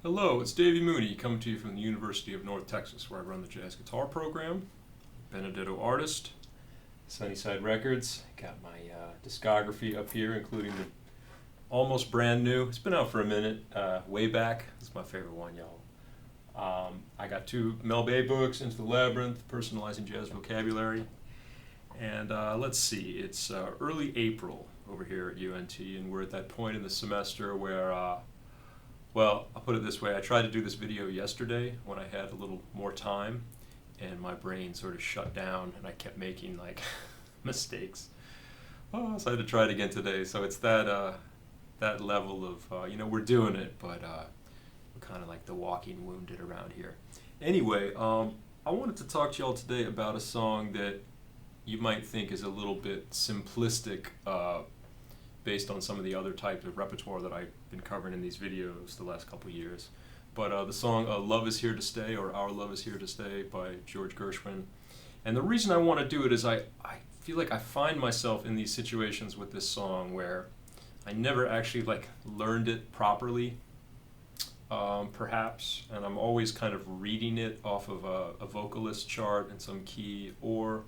Hello, it's Davey Mooney coming to you from the University of North Texas, where I run the jazz guitar program. Benedetto artist, Sunnyside Records. Got my discography up here, including the almost brand new. It's been out for a minute, way back. It's my favorite one, y'all. I got two Mel Bay books, Into the Labyrinth, Personalizing Jazz Vocabulary. And let's see, it's early April over here at UNT, and we're at that point in the semester where well, I'll put it this way. I tried to do this video yesterday when I had a little more time, and my brain sort of shut down, and I kept making like mistakes. Oh, so I had to try it again today. So it's that that level of we're doing it, but we're kind of like the walking wounded around here. Anyway, I wanted to talk to y'all today about a song that you might think is a little bit simplistic, based on some of the other types of repertoire that I've been covering in these videos the last couple years. But the song Love Is Here to Stay, or Our Love Is Here to Stay by George Gershwin. And the reason I want to do it is I feel like I find myself in these situations with this song where I never actually like learned it properly, perhaps, and I'm always kind of reading it off of a vocalist chart in some key, or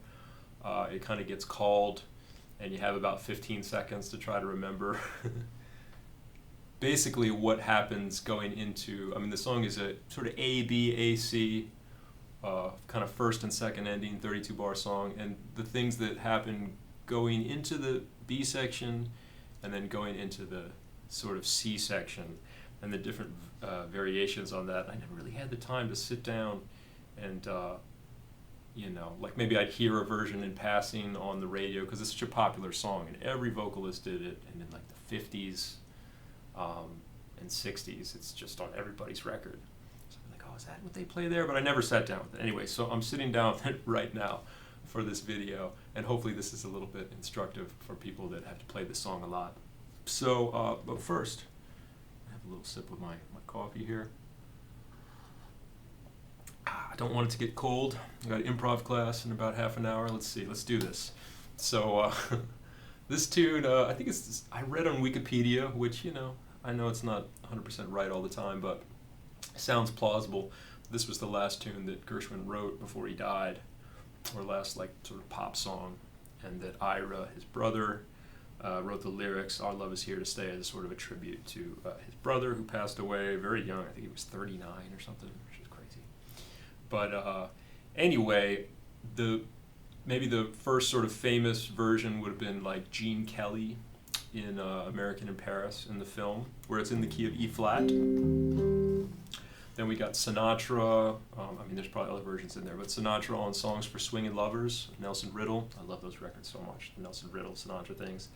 it kind of gets called and you have about 15 seconds to try to remember basically what happens going into, I mean, the song is a sort of A, B, A, C, kind of first and second ending 32 bar song, and the things that happen going into the B section and then going into the sort of C section and the different variations on that. I never really had the time to sit down and like maybe I'd hear a version in passing on the radio because it's such a popular song and every vocalist did it, and in like the 50s and 60s it's just on everybody's record. So I'm like, oh, is that what they play there? But I never sat down with it. Anyway, so I'm sitting down with it right now for this video, and hopefully this is a little bit instructive for people that have to play this song a lot. So, but first, I have a little sip of my coffee here. I don't want it to get cold. I got an improv class in about half an hour. Let's see, let's do this. So this tune, I think I read on Wikipedia, which, I know it's not 100% right all the time, but sounds plausible. This was the last tune that Gershwin wrote before he died, or last like sort of pop song, and that Ira, his brother, wrote the lyrics, Our Love Is Here to Stay, as sort of a tribute to his brother who passed away very young. I think he was 39 or something, which is crazy. But anyway, maybe the first sort of famous version would have been like Gene Kelly in American in Paris in the film, where it's in the key of E flat. Then we got Sinatra. There's probably other versions in there, but Sinatra on Songs for Swingin Lovers, Nelson Riddle. I love those records so much, the Nelson Riddle, Sinatra things.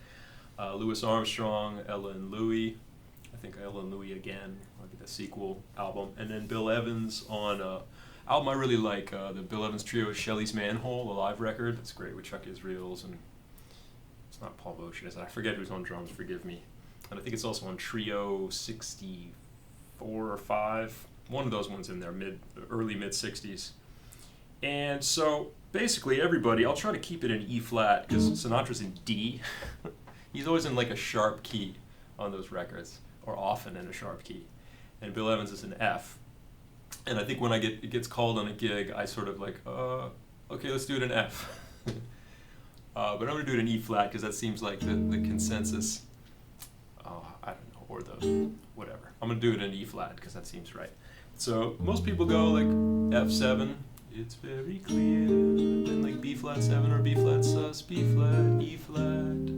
Louis Armstrong, Ella and Louie. I think Ella and Louie Again, might be the sequel album. And then Bill Evans on album I really like, the Bill Evans trio, Shelley's Manne-hole, a live record. It's great with Chuck Israels, and it's not Paul Boesch, is it? I forget who's on drums, forgive me. And I think it's also on Trio 64 or 5. One of those ones in there, early mid 60s. And so basically everybody, I'll try to keep it in E flat because Sinatra's in D. He's always in like a sharp key on those records, or often in a sharp key. And Bill Evans is in F. And I think when it gets called on a gig, I sort of like, okay, let's do it in F. But I'm going to do it in E flat because that seems like the consensus. I don't know, or the whatever. I'm going to do it in E flat because that seems right. So most people go like F7. It's very clear. Then like B flat 7 or B flat sus, B flat, E flat.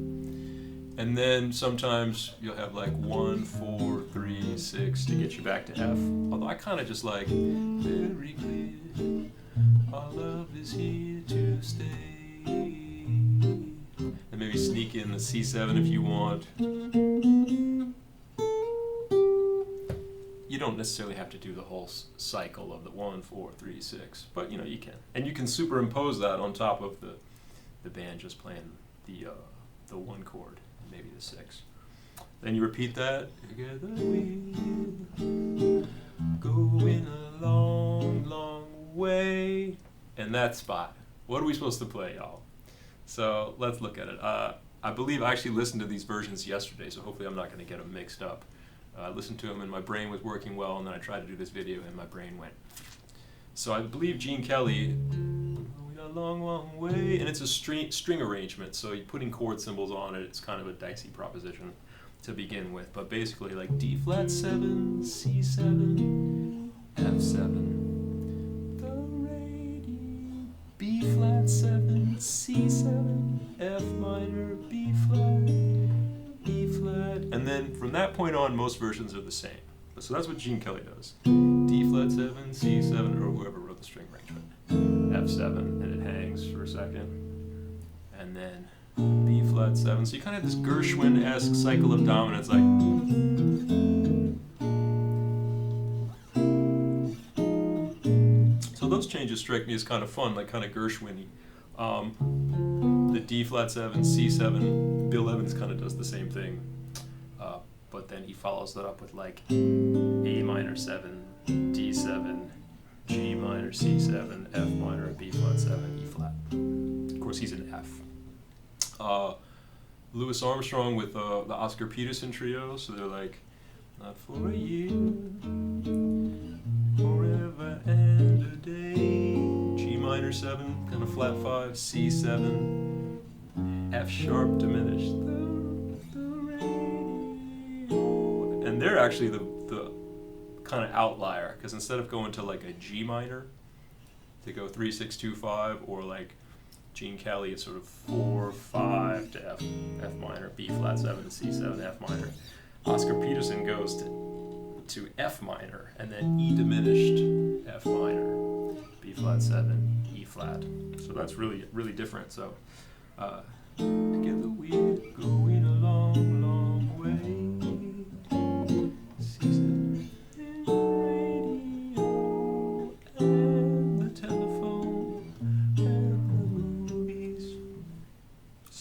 And then sometimes you'll have like 1, 4, 3, 6 to get you back to F. Although I kind of just like, very clear, our love is here to stay. And maybe sneak in the C7 if you want. You don't necessarily have to do the whole cycle of the 1, 4, 3, 6, but you can. And you can superimpose that on top of the band just playing the 1 chord. Maybe the 6. Then you repeat that. Together we'll go in a long, long way. And that spot. What are we supposed to play, y'all? So let's look at it. I believe I actually listened to these versions yesterday, so hopefully I'm not going to get them mixed up. I listened to him and my brain was working well, and then I tried to do this video and my brain went. So I believe Gene Kelly, going a long, long way, and it's a string arrangement, so you're putting chord symbols on it. It's kind of a dicey proposition to begin with, but basically like D flat 7, C7, F7, the radio, B flat 7, C7, F minor, B flat, E flat, and then from that point on, most versions are the same. So that's what Gene Kelly does. D flat 7, C7, or whoever wrote the string arrangement. F7, and it hangs for a second. And then B flat 7. So you kind of have this Gershwin-esque cycle of dominance, like. So those changes strike me as kind of fun, like kind of Gershwin-y. The D flat 7, C7, Bill Evans kind of does the same thing. But then he follows that up with like A minor 7, D7, G minor, C7, F minor, B flat 7, E flat. Of course, he's an F. Louis Armstrong with the Oscar Peterson trio, so they're like, not for a year, forever and a day. G minor 7, kind of flat 5, C7, F sharp diminished. And they're actually the kind of outlier, because instead of going to like a G minor, they go 3, 6, 2, 5, or like Gene Kelly, it's sort of 4, 5 to F minor, B flat 7 to C7, F minor. Oscar Peterson goes to F minor, and then E diminished, F minor, B flat 7, E flat. So that's really, really different. So together we're going a long, long way.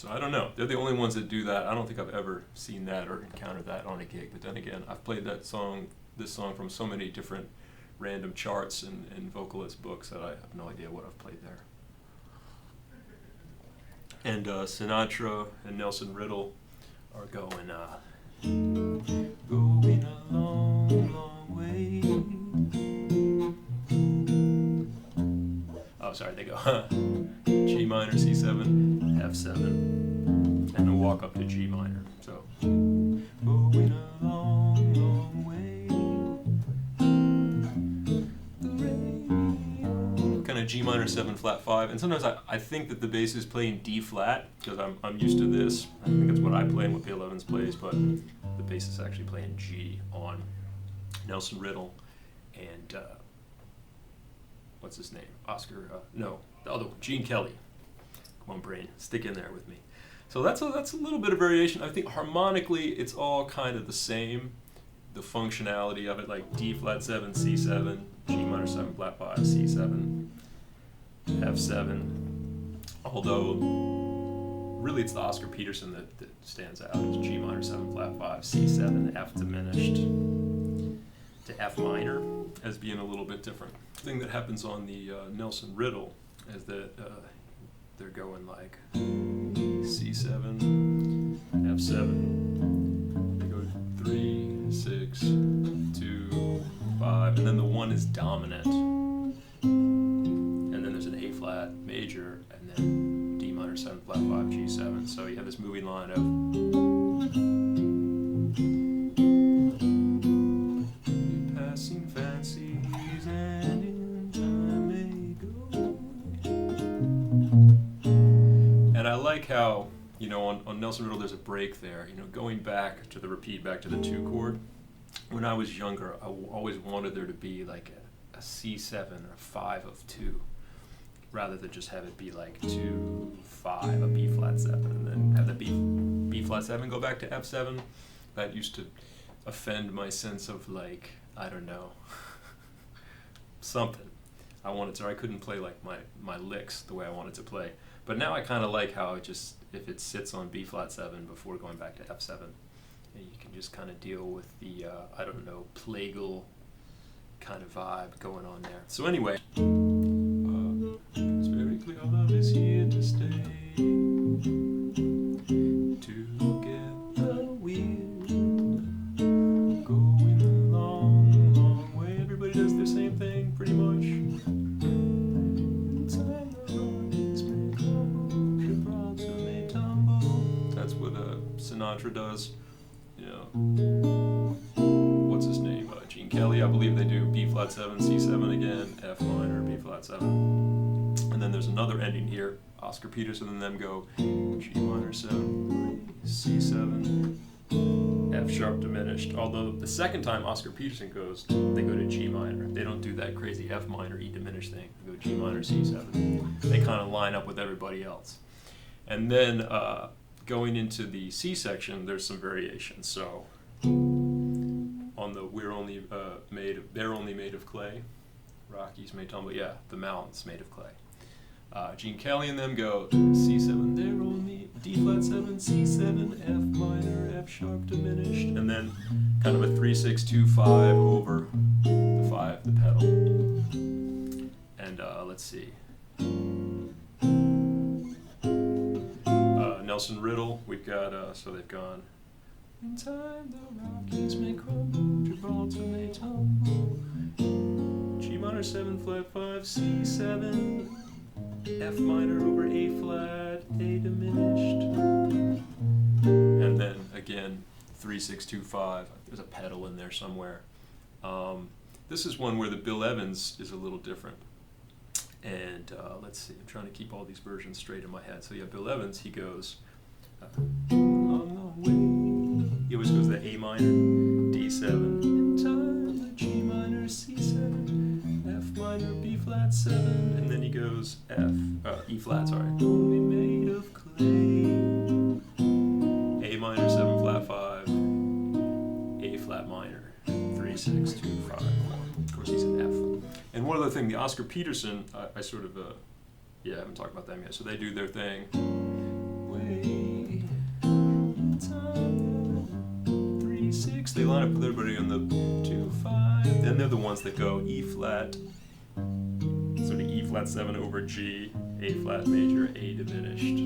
I don't know. They're the only ones that do that. I don't think I've ever seen that or encountered that on a gig. But then again, I've played this song from so many different random charts and vocalist books that I have no idea what I've played there. And Sinatra and Nelson Riddle are going a long, long way. Oh, sorry, they go G minor, C7, F7, and then walk up to G minor. So, going a long, long way. Kind of G minor 7 flat 5, and sometimes I think that the bass is playing D flat because I'm used to this. I think that's what I play and what Bill Evans plays, but the bass is actually playing G on Nelson Riddle and what's his name? Oscar? No, the other one, Gene Kelly. Come on, brain, stick in there with me. So that's a little bit of variation. I think harmonically, it's all kind of the same. The functionality of it, like D flat 7, C7, G minor 7 flat 5, C7, F7. Although, really, it's the Oscar Peterson that stands out. It's G minor 7 flat 5, C7, F diminished to F minor as being a little bit different. The thing that happens on the Nelson Riddle is that they're going like C7, F7, they go 3, 6, 2, 5, and then the 1 is dominant. And then there's an A flat major, and then D minor 7 flat 5, G7. So you have this moving line of passing fancies and in time may go. And I like how, on Nelson Riddle there's a break there, going back to the repeat, back to the 2 chord. When I was younger, I always wanted there to be like a C7 or a 5 of 2, rather than just have it be like 2, 5, a B flat 7, and then have the B flat 7 go back to F7. That used to offend my sense of like, I don't know, something. I couldn't play like my licks the way I wanted to play. But now I kind of like how if it sits on B flat 7 before going back to F7, and you can just kind of deal with the, I don't know, plagal kind of vibe going on there. So anyway, it's very clear love is here to stay. Together we'll go does the same thing, pretty much. That's what Sinatra does. You know, what's his name? Gene Kelly, I believe they do B flat 7, C7 again, F minor, B flat 7. And then there's another ending here. Oscar Peterson and them go G minor 7, C7, F sharp diminished. Although the second time Oscar Peterson goes, they go to G minor. They don't do that crazy F minor E diminished thing. They go G minor C7. They kind of line up with everybody else. And then going into the C section, there's some variations. So on the they're only made of clay. Rockies may tumble. Yeah, the mountains made of clay. Gene Kelly and them go C7, they're only D flat 7, C7, F minor, F sharp diminished, and then kind of a 3 6 2 5 over the 5, the pedal. And let's see. Nelson Riddle, we've got so they've gone. In time the Rockies may crumble, Gibraltar may tumble. G minor 7 flat 5, C7. F minor over A flat, A diminished. And then again, 3 6 2 5. There's a pedal in there somewhere. This is one where the Bill Evans is a little different. And let's see, I'm trying to keep all these versions straight in my head. So yeah, Bill Evans, he goes on the way. He always goes the A minor, D7, in time, the G minor, C7, F minor, B flat 7, and then he goes E flat, sorry. Only made of clay. A minor 7 flat 5, A flat minor, 3 6 2 5 1. Of course, he's an F. And one other thing, the Oscar Peterson, I sort of I haven't talked about them yet. So they do their thing. Way time 3 6. They line up with everybody on the 2 5. Then they're the ones that go E flat. Sort of E flat 7 over G, A flat major, A diminished.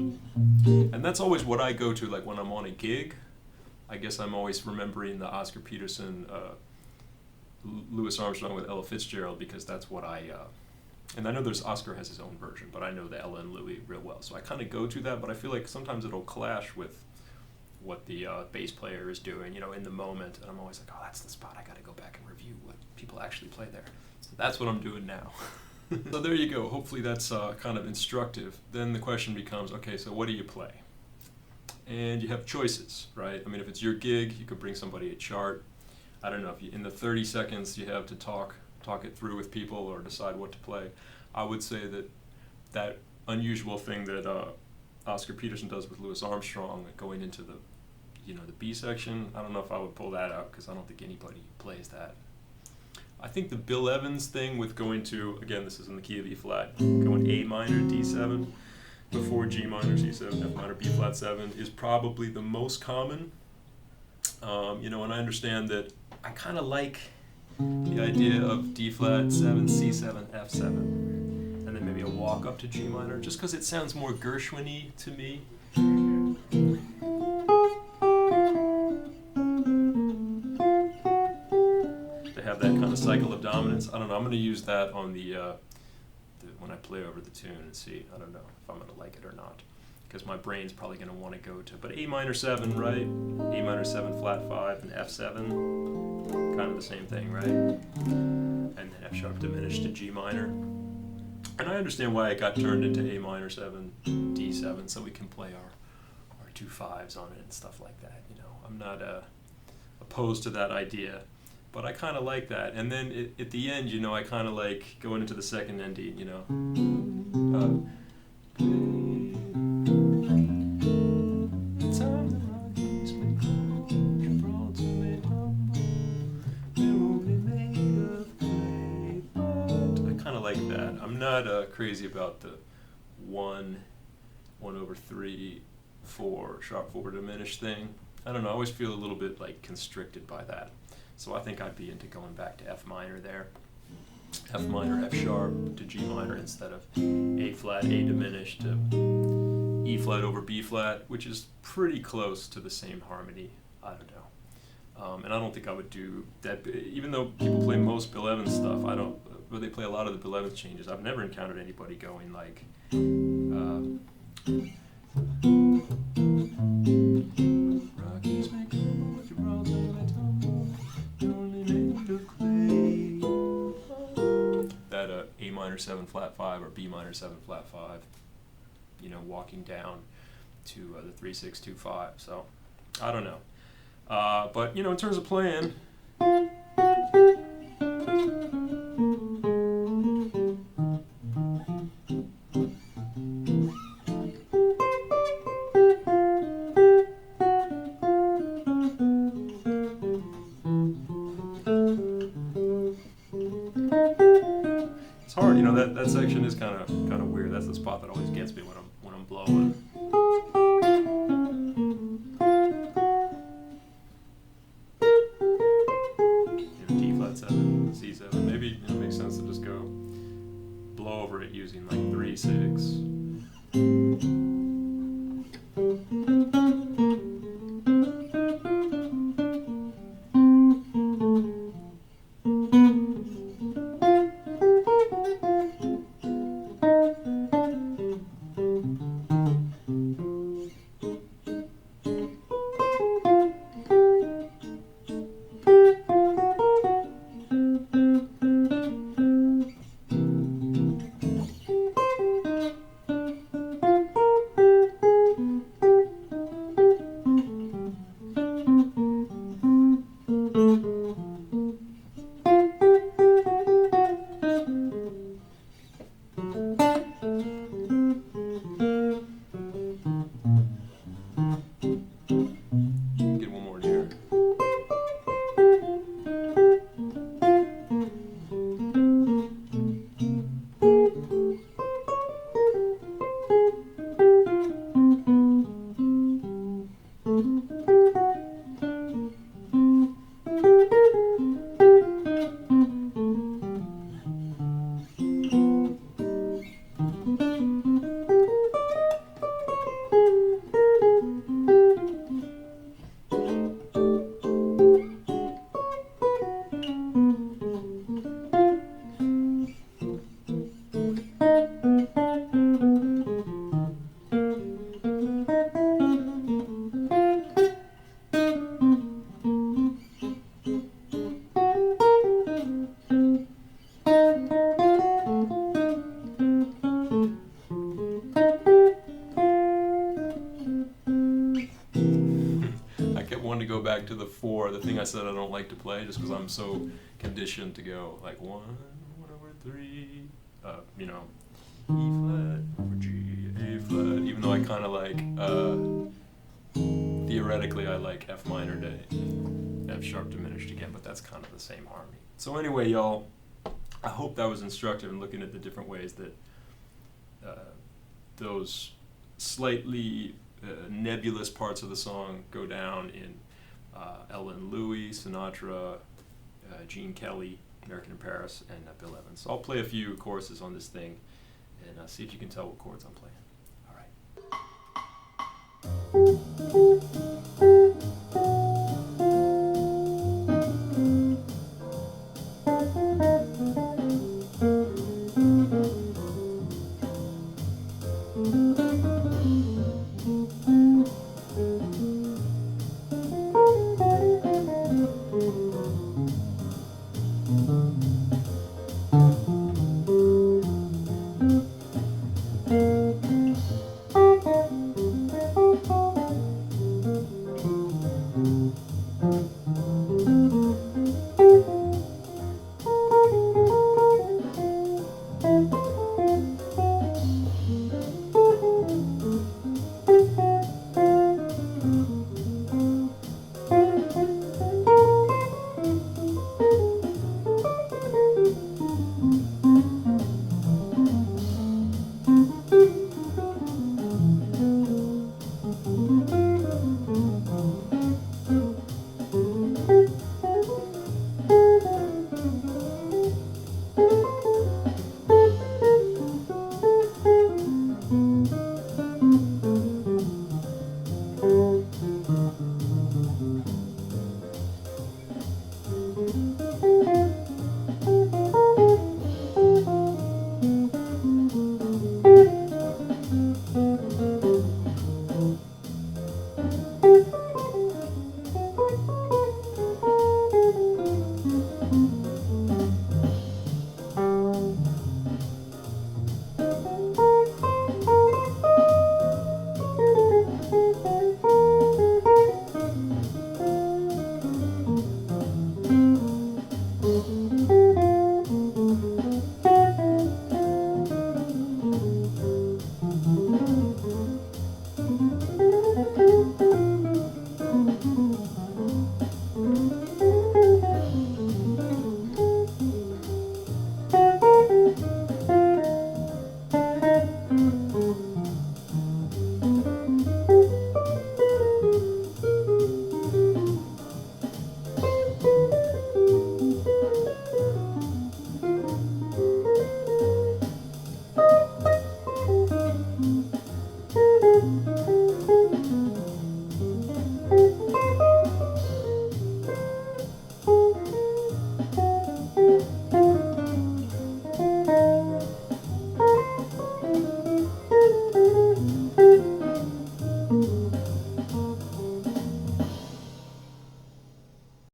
And that's always what I go to, like when I'm on a gig. I guess I'm always remembering the Oscar Peterson, Louis Armstrong with Ella Fitzgerald, because that's what and I know Oscar has his own version, but I know the Ella and Louis real well. So I kind of go to that, but I feel like sometimes it'll clash with what the bass player is doing, in the moment. And I'm always like, oh, that's the spot. I got to go back and review what people actually play there. So that's what I'm doing now. So there you go. Hopefully that's kind of instructive. Then the question becomes, okay, so what do you play? And you have choices, right? I mean, if it's your gig, you could bring somebody a chart. I don't know, if in the 30 seconds you have to talk it through with people or decide what to play. I would say that unusual thing that Oscar Peterson does with Louis Armstrong, going into the B section, I don't know if I would pull that out because I don't think anybody plays that. I think the Bill Evans thing with going to, again, this is in the key of E flat, going A minor, D7, before G minor, C7, F minor, B flat 7 is probably the most common. And I understand that I kind of like the idea of D flat 7, C7, F7, and then maybe a walk up to G minor, just because it sounds more Gershwin-y to me. To have that kind of cycle of dominance. I don't know. I'm going to use that on the when I play over the tune and see. I don't know if I'm going to like it or not, because my brain's probably going to want to go to, but A minor 7, right? A minor 7 flat 5 and F7, kind of the same thing, right? And then F sharp diminished to G minor. And I understand why it got turned into A minor 7, D7, so we can play our 2 5s on it and stuff like that. I'm not opposed to that idea, but I kind of like that. And then at the end, I kind of like going into the second ending, I'm not crazy about the 1 over 3, 4, sharp 4 diminished thing. I don't know, I always feel a little bit like constricted by that. So I think I'd be into going back to F minor there. F minor, F sharp to G minor instead of A flat, A diminished to E flat over B flat, which is pretty close to the same harmony. I don't know. And I don't think I would do that. Even though people play most Bill Evans stuff, I don't. But they play a lot of the Bill Evans changes. I've never encountered anybody going like. Rockies make but your world's only tumble, only made of clay. That A minor 7 flat 5 or B minor 7 flat 5. Walking down to the 3 6 2 5. So I don't know. But in terms of playing. It's hard, that section is kind of weird. That's the spot that always gets me when I'm blowing. D flat 7, C7. Maybe it makes sense to just go blow over it using like 3 6. Back to the 4, the thing I said I don't like to play, just because I'm so conditioned to go like 1 over 3, E flat over G, A flat. Even though I kind of like, theoretically, I like F minor to F sharp diminished again, but that's kind of the same harmony. So anyway, y'all, I hope that was instructive in looking at the different ways that those slightly nebulous parts of the song go down in Ella and Louis, Sinatra, Gene Kelly, American in Paris, and Bill Evans. So I'll play a few choruses on this thing and see if you can tell what chords I'm playing. All right.